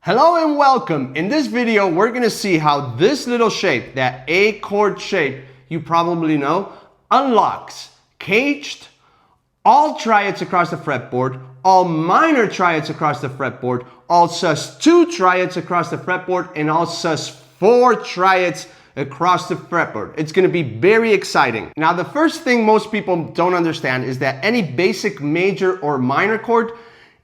Hello and welcome. In this video, we're going to see how this little shape, that A chord shape you probably know, unlocks caged, all triads across the fretboard, all minor triads across the fretboard, all sus2 triads across the fretboard, and all sus4 triads across the fretboard. It's going to be very exciting. Now, the first thing most people don't understand is that any basic major or minor chord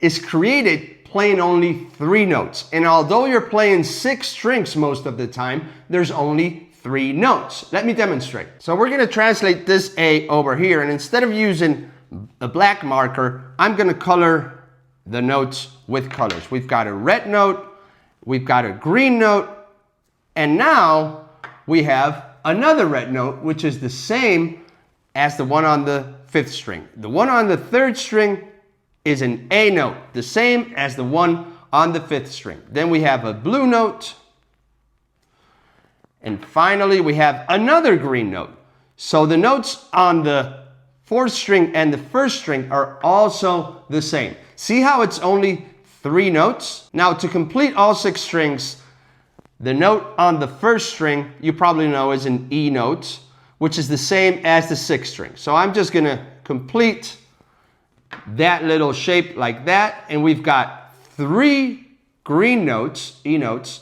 is created playing only 3 notes. And although you're playing 6 strings most of the time, there's only 3 notes. Let me demonstrate. So we're going to translate this A over here, and instead of using a black marker, I'm going to color the notes with colors. We've got a red note, we've got a green note, and now we have another red note, which is the same as the one on the 5th string. The one on the 3rd string is an A note, the same as the one on the 5th string. Then we have a blue note. And finally, we have another green note. So the notes on the 4th string and the 1st string are also the same. See how it's only 3 notes? Now, to complete all 6 strings, the note on the 1st string, you probably know, is an E note, which is the same as the 6th string. So I'm just going to complete that little shape like that, and we've got 3 green notes, E notes,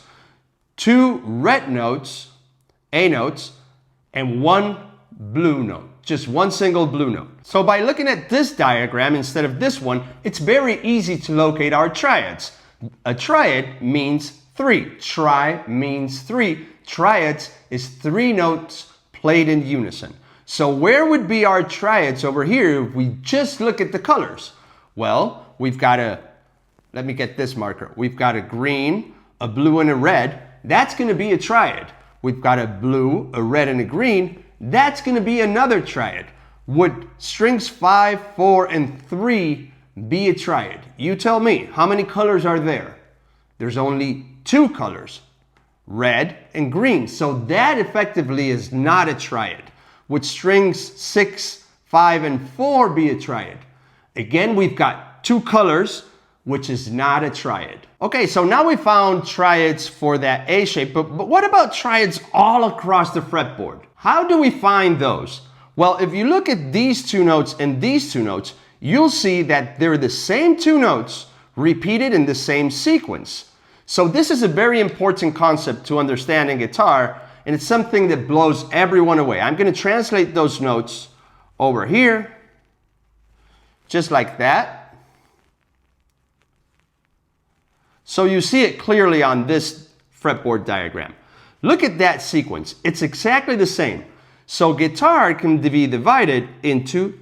2 red notes, A notes, and 1 blue note, just 1 single blue note. So by looking at this diagram instead of this one, it's very easy to locate our triads. A triad means 3. Tri means 3. Triads is 3 notes played in unison. So where would be our triads over here if we just look at the colors? Well, we've got let me get this marker. We've got a green, a blue, and a red. That's going to be a triad. We've got a blue, a red, and a green. That's going to be another triad. Would strings 5, 4, and 3 be a triad? You tell me, how many colors are there? There's only 2 colors, red and green. So that effectively is not a triad. Would strings 6, 5, and 4 be a triad? Again, we've got 2 colors, which is not a triad. Okay, so now we found triads for that A shape, but what about triads all across the fretboard? How do we find those? Well, if you look at these 2 notes and these 2 notes, you'll see that they're the same 2 notes repeated in the same sequence. So this is a very important concept to understand in guitar, and it's something that blows everyone away. I'm going to translate those notes over here, just like that. So you see it clearly on this fretboard diagram. Look at that sequence. It's exactly the same. So guitar can be divided into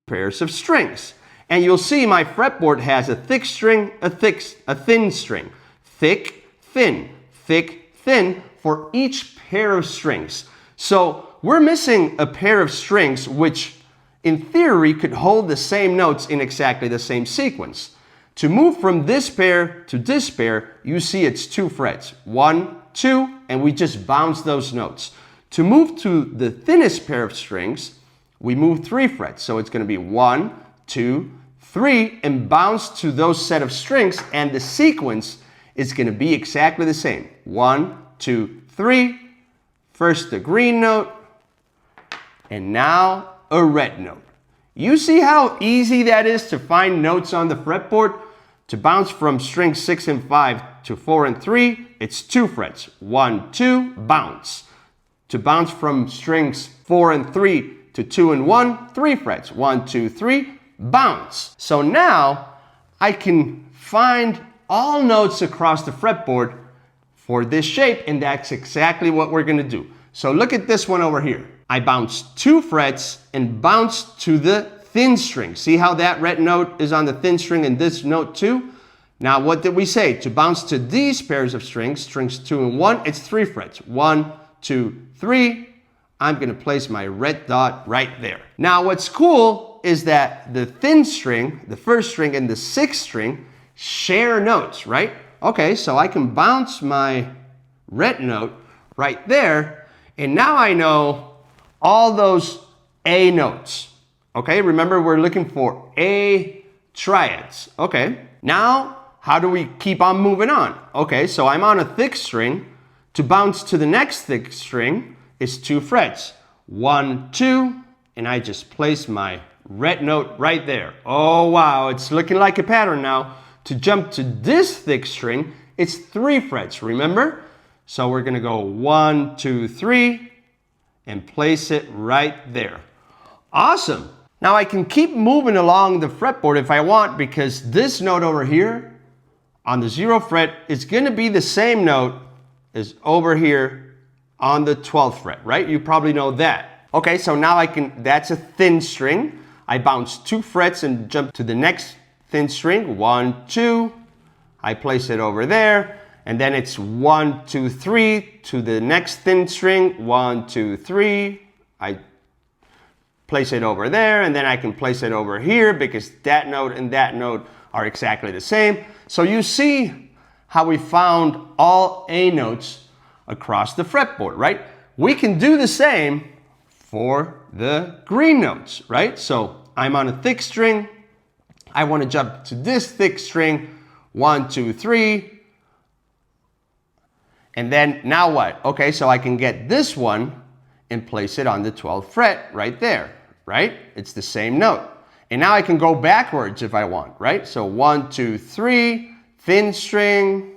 pairs of strings. And you'll see my fretboard has a thick string, a thin string. Thick, thin, thick, thin for each pair of strings. So we're missing a pair of strings which in theory could hold the same notes in exactly the same sequence. To move from this pair to this pair, you see it's 2 frets. 1, 2, and we just bounce those notes. To move to the thinnest pair of strings, we move 3 frets. So it's going to be 1, 2, 3, and bounce to those set of strings, and the sequence is going to be exactly the same. 1, 2, 3, first the green note, and now a red note. You see how easy that is to find notes on the fretboard? To bounce from strings 6 and 5 to 4 and 3, it's 2 frets. 1, 2, bounce. To bounce from strings 4 and 3 to 2 and 1, 3 frets. 1, 2, 3, bounce. So now I can find all notes across the fretboard for this shape, and that's exactly what we're going to do. So look at this one over here. I bounce 2 frets and bounce to the thin string. See how that red note is on the thin string and this note too? Now what did we say? To bounce to these pairs of strings, strings 2 and 1, it's 3 frets. 1, 2, 3. I'm going to place my red dot right there. Now what's cool is that the thin string, the 1st string, and the 6th string share notes, right? Okay, so I can bounce my red note right there, and now I know all those A notes. Okay, remember we're looking for A triads. Okay, now how do we keep on moving on? Okay, so I'm on a thick string. To bounce to the next thick string is 2 frets. 1, 2, and I just place my red note right there. Oh wow, it's looking like a pattern now. To jump to this thick string, it's 3 frets, remember? So we're gonna go 1, 2, 3, and place it right there. Awesome. Now I can keep moving along the fretboard if I want, because this note over here on the 0 fret is gonna be the same note as over here on the 12th fret, right? You probably know that. Okay, so now that's a thin string. I bounce 2 frets and jump to the next thin string. 1, 2, I place it over there. And then it's 1, 2, 3 to the next thin string. 1, 2, 3, I place it over there, and then I can place it over here because that note and that note are exactly the same. So you see how we found all A notes across the fretboard, right? We can do the same for the green notes, right? So I'm on a thick string. I want to jump to this thick string. 1, 2, 3. And then now what? Okay, so I can get this one and place it on the 12th fret right there, right? It's the same note. And now I can go backwards if I want, right? So 1, 2, 3, thin string.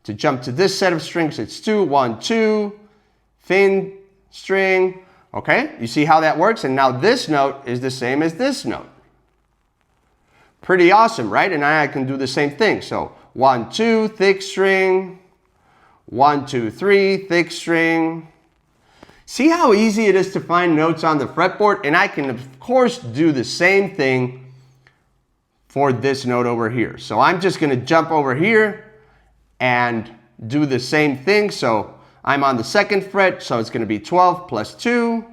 To jump to this set of strings, it's 2, 1, 2, thin string. Okay, you see how that works? And now this note is the same as this note. Pretty awesome, right? And now I can do the same thing. So 1, 2, thick string. 1, 2, 3, thick string. See how easy it is to find notes on the fretboard? And I can, of course, do the same thing for this note over here. So I'm just going to jump over here and do the same thing. So I'm on the 2nd fret, so it's going to be 12 plus 2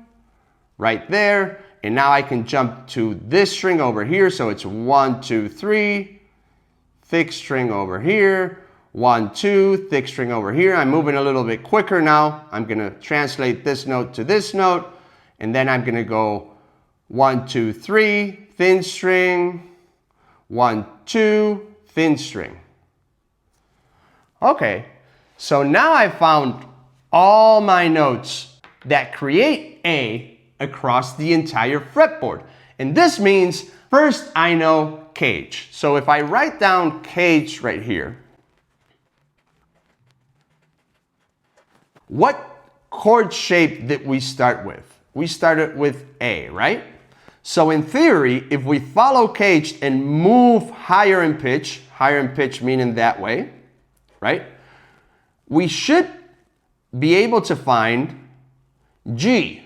right there. And now I can jump to this string over here. So it's 1, 2, 3, thick string over here. 1, 2, thick string over here. I'm moving a little bit quicker now. I'm going to translate this note to this note. And then I'm going to go 1, 2, 3, thin string. 1, 2, thin string. Okay, so now I've found all my notes that create A across the entire fretboard. And this means first I know CAGED. So if I write down CAGED right here, what chord shape did we start with? We started with A, right? So in theory, if we follow CAGED and move higher in pitch meaning that way, right? We should be able to find G.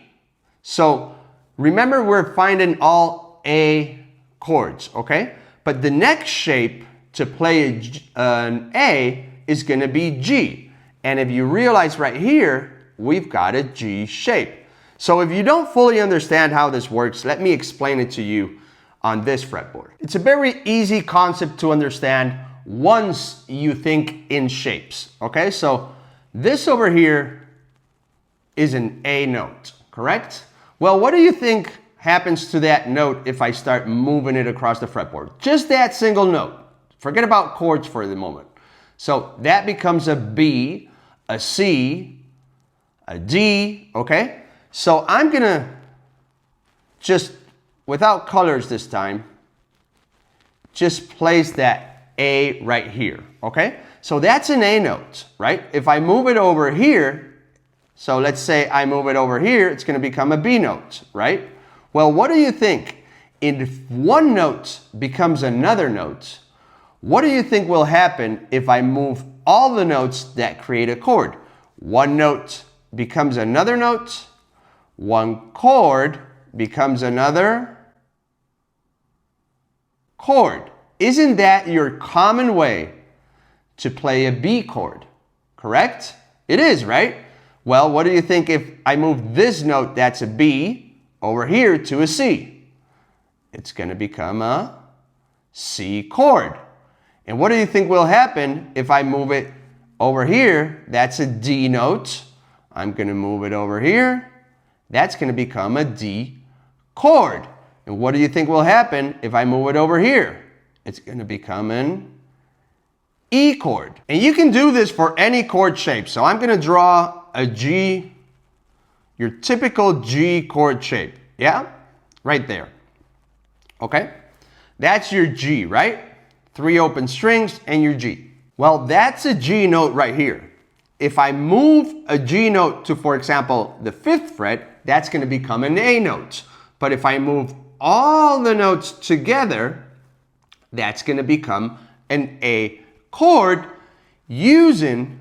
So remember, we're finding all A chords, okay? But the next shape to play an A is going to be G. And if you realize right here, we've got a G shape. So if you don't fully understand how this works, let me explain it to you on this fretboard. It's a very easy concept to understand once you think in shapes, okay? So this over here is an A note, correct? Well, what do you think happens to that note if I start moving it across the fretboard? Just that single note. Forget about chords for the moment. So that becomes a B, a C, a D, okay? So I'm gonna just, without colors this time, just place that A right here, okay? So that's an A note, right? If I move it over here, so let's say I move it over here, it's gonna become a B note, right? Well, what do you think? If one note becomes another note, what do you think will happen if I move all the notes that create a chord? One note becomes another note, one chord becomes another chord. Isn't that your common way to play a B chord? Correct? It is, right? Well, what do you think if I move this note that's a B over here to a C? It's going to become a C chord. And what do you think will happen if I move it over here? That's a D note. I'm going to move it over here. That's going to become a D chord. And what do you think will happen if I move it over here? It's going to become an E chord. And you can do this for any chord shape. So I'm going to draw a G, your typical G chord shape. Yeah? Right there. Okay? That's your G, right? 3 open strings and your G. Well, that's a G note right here. If I move a G note to, for example, the 5th fret, that's going to become an A note. But if I move all the notes together, that's going to become an A chord using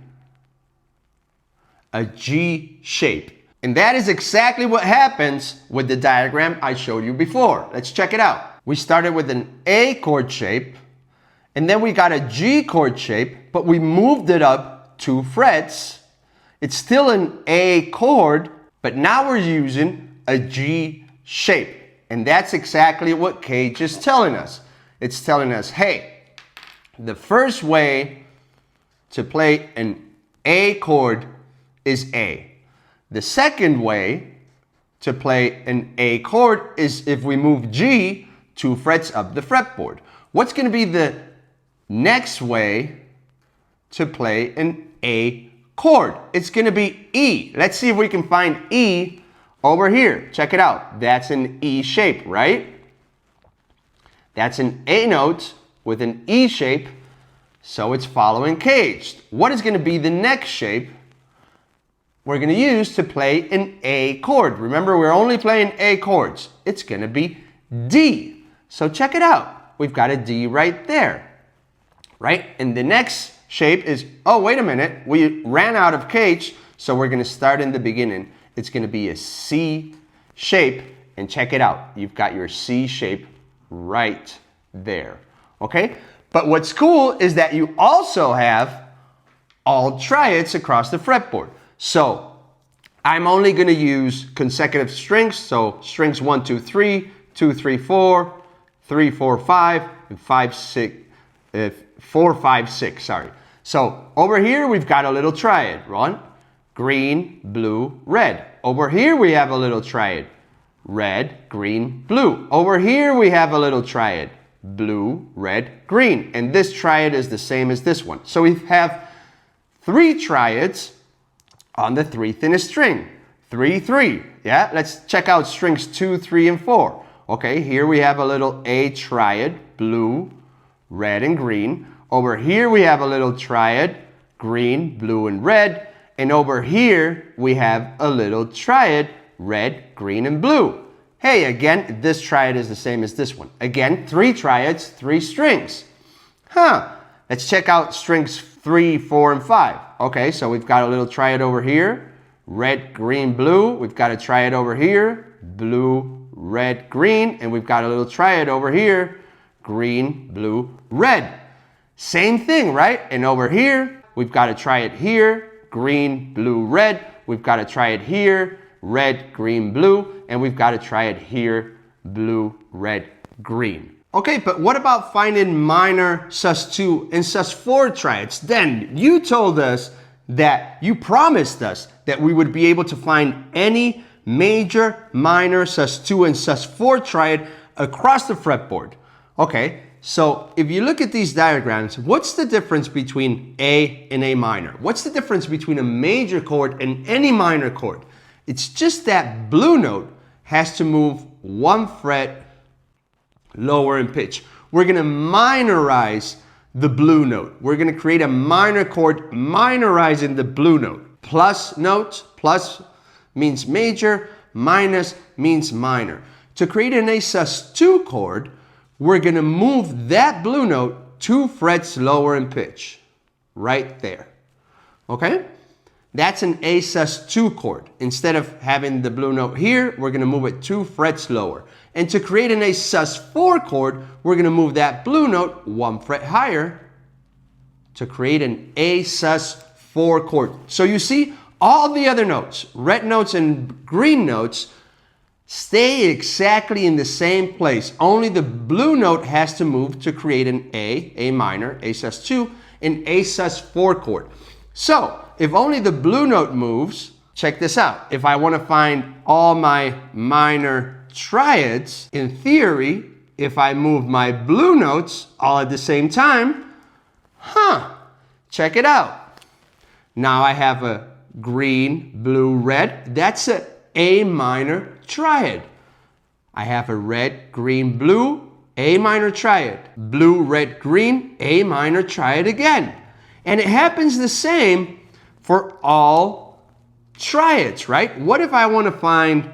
a G shape. And that is exactly what happens with the diagram I showed you before. Let's check it out. We started with an A chord shape, and then we got a G chord shape, but we moved it up 2 frets. It's still an A chord, but now we're using a G shape. And that's exactly what CAGED is telling us. It's telling us, hey, the first way to play an A chord is A. The second way to play an A chord is if we move G 2 frets up the fretboard. What's going to be the next way to play an A chord? It's going to be E. Let's see if we can find E over here. Check it out. That's an E shape, right? That's an A note with an E shape, so it's following CAGED. What is going to be the next shape we're going to use to play an A chord? Remember, we're only playing A chords. It's going to be D. So check it out. We've got a D right there, right? And the next shape is, oh, wait a minute. We ran out of CAGED, so we're going to start in the beginning. It's going to be a C shape, and check it out. You've got your C shape right there, okay? But what's cool is that you also have all triads across the fretboard. So I'm only going to use consecutive strings, so strings 1, 2, 3, 2, 3, 4, 3, 4, 5, and 5, 6, 4, 5, 6, sorry. So over here we've got a little triad, right? Green, blue, red. Over here we have a little triad. Red, green, blue. Over here we have a little triad. Blue, red, green. And this triad is the same as this one. So we have 3 triads on the 3 thinnest string. 3, 3. Yeah, let's check out strings 2, 3, and 4. Okay, here we have a little A triad, blue, red, and green. Over here we have a little triad, green, blue, and red. And over here we have a little triad, red, green, and blue. Hey, again, this triad is the same as this one. Again, 3 triads, 3 strings. Let's check out strings 3, 4, and 5. Okay, so we've got a little triad over here, red, green, blue. We've got a triad over here, blue, red, green. And we've got a little triad over here, green, blue, red. Same thing, right? And over here, we've got a triad here, green, blue, red. We've got a triad here, red, green, blue. And we've got a triad here, blue, red, green. Okay, but what about finding minor sus2 and sus4 triads? Then you told us that you promised us that we would be able to find any major, minor, sus2 and sus4 triad across the fretboard. Okay, so if you look at these diagrams, what's the difference between A and A minor? What's the difference between a major chord and any minor chord? It's just that blue note has to move 1 fret lower in pitch. We're going to minorize the blue note. We're going to create a minor chord minorizing the blue note. Plus notes, plus means major, minus means minor. To create an A sus2 chord, we're going to move that blue note 2 frets lower in pitch. Right there. Okay? That's an A sus2 chord. Instead of having the blue note here, we're going to move it 2 frets lower. And to create an A sus4 chord, we're going to move that blue note 1 fret higher to create an A sus4 chord. So you see, all the other notes, red notes and green notes, stay exactly in the same place. Only the blue note has to move to create an A minor, A sus2, and A sus4 chord. So if only the blue note moves, check this out. If I want to find all my minor triads, in theory, if I move my blue notes all at the same time, Check it out. Now I have a green, blue, red. That's a A minor triad. I have a red, green, blue, A minor triad. Blue, red, green, A minor triad again. And it happens the same for all triads, right? What if I want to find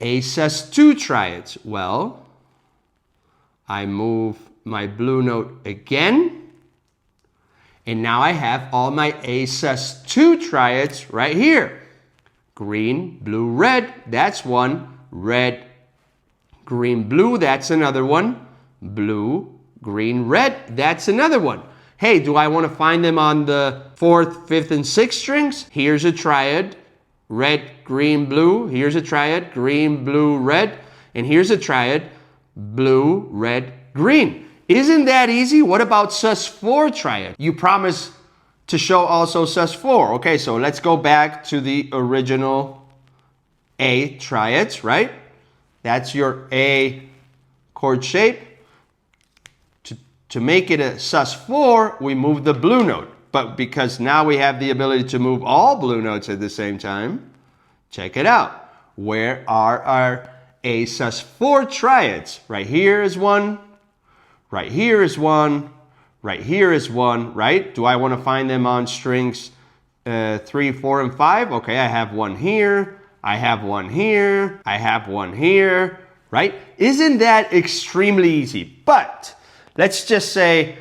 a sus2 triads? Well, I move my blue note again, and now I have all my a sus2 triads right here. Green, blue, red, that's one. Red, green, blue, that's another one. Blue, green, red, that's another one. Hey, do I want to find them on the 4th, 5th, and 6th strings? Here's a triad. Red, green, blue. Here's a triad. Green, blue, red. And here's a triad. Blue, red, green. Isn't that easy? What about sus4 triad? You promised to show also sus4. Okay, so let's go back to the original A triads, right? That's your A chord shape. To make it a sus4, we move the blue note. But because now we have the ability to move all blue notes at the same time, check it out. Where are our A sus4 triads? Right here is one, right here is one, right here is one, right? Do I want to find them on strings 3, 4, and 5? Okay, I have one here, I have one here, I have one here, right? Isn't that extremely easy? But let's just say,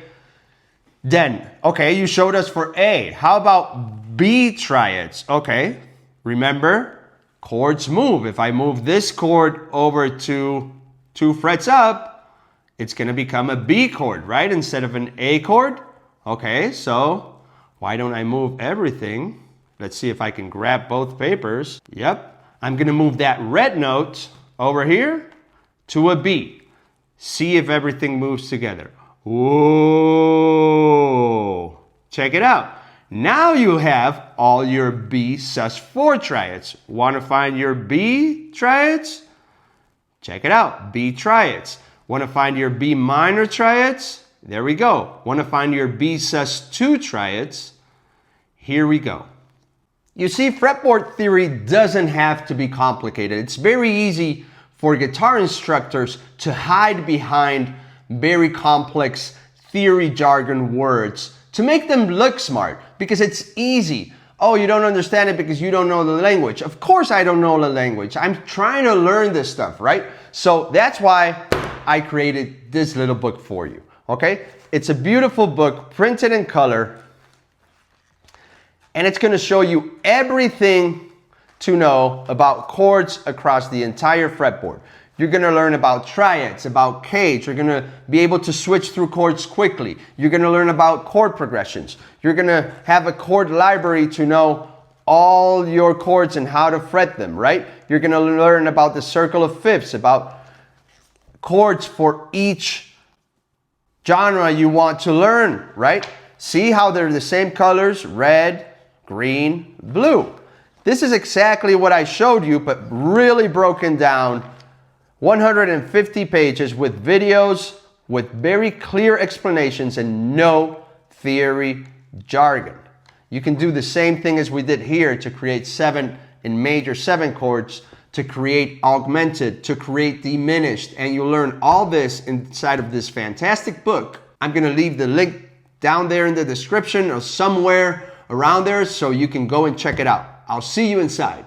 then, okay, you showed us for A. How about B triads? Okay, remember, chords move. If I move this chord over to 2 frets up, it's going to become a B chord, right? Instead of an A chord. Okay, so why don't I move everything? Let's see if I can grab both papers. Yep, I'm going to move that red note over here to a B. See if everything moves together. Whoa! Check it out. Now you have all your B sus4 triads. Want to find your B triads? Check it out. B triads. Want to find your B minor triads? There we go. Want to find your B sus2 triads? Here we go. You see, fretboard theory doesn't have to be complicated. It's very easy for guitar instructors to hide behind very complex theory jargon words to make them look smart because it's easy. Oh, you don't understand it because you don't know the language. Of course I don't know the language. I'm trying to learn this stuff, right? So that's why I created this little book for you, okay? It's a beautiful book, printed in color, and it's going to show you everything to know about chords across the entire fretboard. You're going to learn about triads, about CAGED. You're going to be able to switch through chords quickly. You're going to learn about chord progressions. You're going to have a chord library to know all your chords and how to fret them, right? You're going to learn about the circle of fifths, about chords for each genre you want to learn, right? See how they're the same colors, red, green, blue. This is exactly what I showed you, but really broken down. 150 pages with videos, with very clear explanations and no theory jargon. You can do the same thing as we did here to create 7 in major 7 chords, to create augmented, to create diminished, and you'll learn all this inside of this fantastic book. I'm going to leave the link down there in the description or somewhere around there so you can go and check it out. I'll see you inside.